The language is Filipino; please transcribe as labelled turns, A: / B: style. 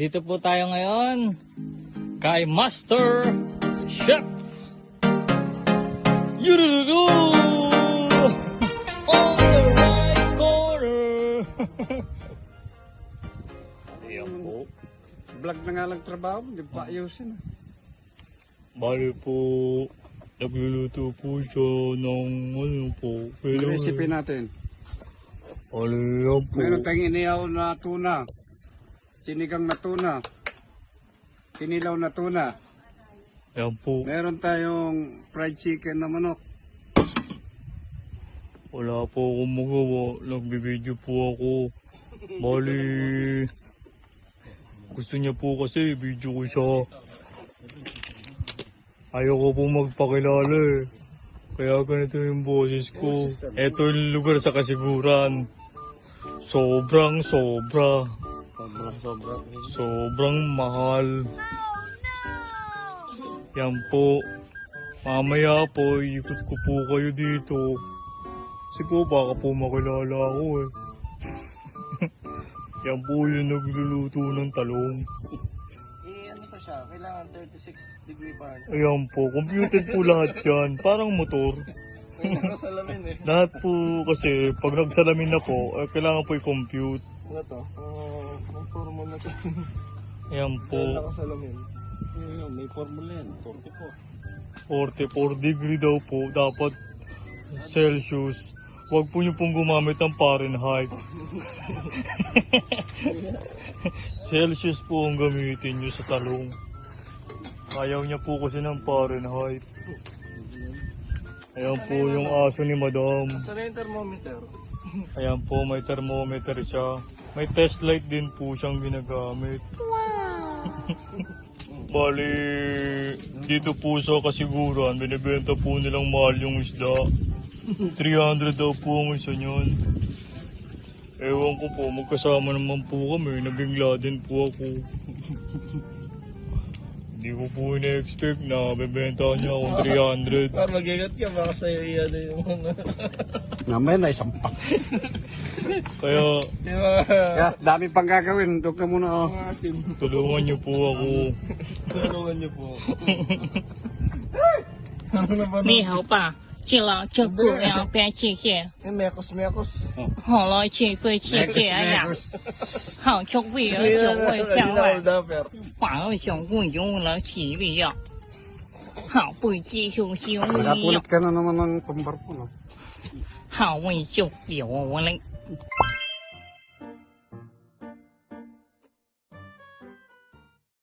A: Nandito po tayo ngayon kay Master Chef Yururudu on the right corner. Ayan po.
B: Vlog na nga lang trabaho, hindi pa ayusin.
A: Bali po, nagluluto po siya ng ano po.
B: Yung recipe natin.
A: Ayan po.
B: Meron tayong inihaw na tuna. Sinigang na tuna. Sinilaw na tuna.
A: Ayan po.
B: Meron tayong fried chicken na manok.
A: Wala po akong magawa. Nagbibideo po ako. Bali, gusto niya po kasi video ko siya. Ayoko po magpakilala eh. Kaya ganito yung boses ko. Ito yung lugar sa kasiguran. Sobrang mahal. Yan po. Mamaya po, ikot ko po kayo dito. Kasi po baka po makilala ako eh. Yan po yung nagluluto ng talong.
C: Ano pa siya? Kailangan 36 degree Fahrenheit.
A: Ayan po, computed po lahat yan. Parang motor.
C: May nakasalamin eh.
A: Lahat po kasi pag nagsalamin na po, kailangan po i-compute.
C: Ano to? Ang formula na to.
A: Ayan po,
C: Nakasalamin. May formula yan.
A: 44 degree daw po. Dapat Celsius. Huwag po niyo pong gumamit ng Fahrenheit. Celsius po ang gamitin niyo sa talong. Ayaw niya po kasi ng Fahrenheit. Ayan po yung aso ni Madam.
C: Saan yung thermometer?
A: Ayan po, may thermometer siya. May test light din po siyang ginagamit. Wow! Bali, dito po sa kasiguran, binibenta po nilang mahal yung isda. 300 daw po ang isa niyon. Ewan ko po, magkasama naman po kami. Nabigla din po ako. Hindi ko po ina-expect na bebenta niya akong 300.
C: Para mag-ingat ka, baka sa'yo iyan yung mga...
B: Namaya na isang pak.
A: Kaya
C: Yung mga...
B: Kaya dami pang gagawin. Dok na muna oh.
C: Mga asim.
A: tulungan niyo po ako.
C: Tulungan niyo po. Ano na ba?
D: 你好吧，进了这姑娘别谢谢，
C: Yung mekos.
D: 好了，这个谢谢呀，好就为了就为将来，
C: Dapper.
D: 把了小姑用了洗礼呀，好不继续修理，
B: Nakapulit ka na naman ng pambarko no.
D: 好为就有我嘞。